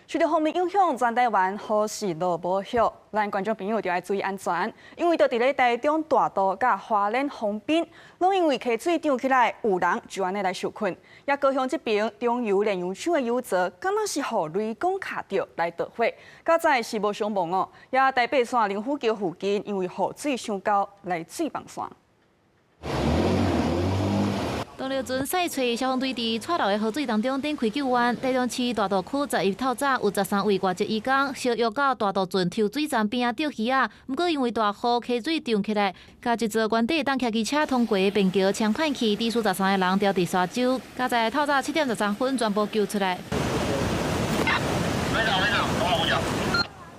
受到锋面影响，全台湾雨势落无歇，咱观众朋友就要注意安全，因为就伫咧台中大道甲花莲丰滨，拢因为溪水涨起来，有人就安尼来受困。也高雄这边中油炼油厂的油槽，敢若是互雷公卡着来导火，较早是无伤亡哦。也台北线林府桥附近，因为雨水上高，来水放线。 当日阵洗吹消防队伫蔡楼的河水当中展开救援。台中市大道区11透早有13位外籍移工小约到大道圳抽水站边钓鱼啊，不过因为大雨溪水涨起来，甲一座原地当骑机车通过的便桥枪歹去，抵数13个人掉伫沙洲。加在透早7点13分全部救出来。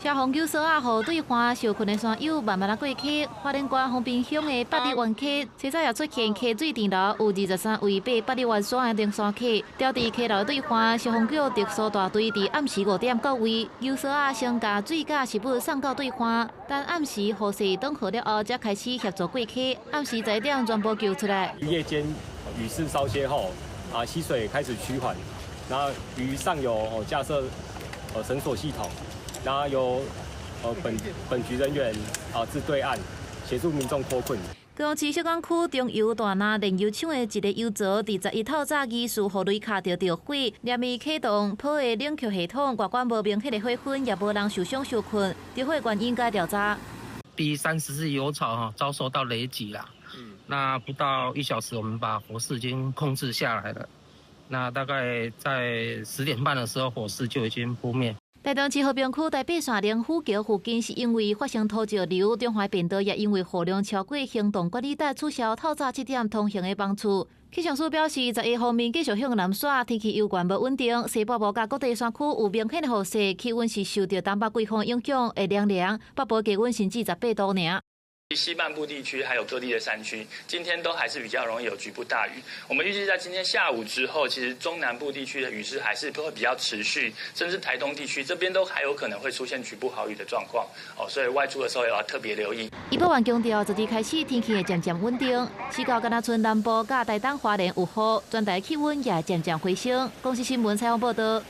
消防救索啊，互对岸受困的山友慢慢过溪。花莲县丰滨乡的八里湾溪，早早也出现溪水涨流，有23位爬八里湾山的登山客，掉伫溪流对岸。消防局特殊大队伫暗时5点到位，救索啊先将水甲食物送到对岸，等暗时雨势顿好了后，才开始协助过溪。暗时11点全部救出来。夜间雨势稍歇后，溪水开始趋缓，然后鱼上游架设绳索系统。 然后由本局人员至对岸协助民众脱困。高雄市小港区中油大拿炼油厂的一个油槽，伫11透早疑似互雷卡着火，连伊启动破的冷却系统，外观无明显的火痕，也无人受伤受困。着火原因该调查。第34油槽遭受到雷击啦。那不到1小时，我们把火势已经控制下来了。那大概在10点半的时候，火势就已经扑灭。 台中市和平区台北线林府桥附近是因为发生土石流，中华便道也因为雨量超过行动管理带取消透早7点通行的班次。气象署表示，10个方面继续向南甩，天气有关无稳定，西北部甲各地山区有明显的雨势，气温是受到东北季风影响，会凉凉，北部低温甚至18度尔。 西半部地区还有各地的山区，今天都还是比较容易有局部大雨。我们预计在今天下午之后，其实中南部地区的雨势还是会比较持续，甚至台东地区这边都还有可能会出现局部豪雨的状况哦，所以外出的时候也要特别留意。伊北湾强调，昨日开始天气会渐渐稳定，市到甘那村南部甲台东花莲有雨，全台气温也渐渐回升。公司新闻采访报道。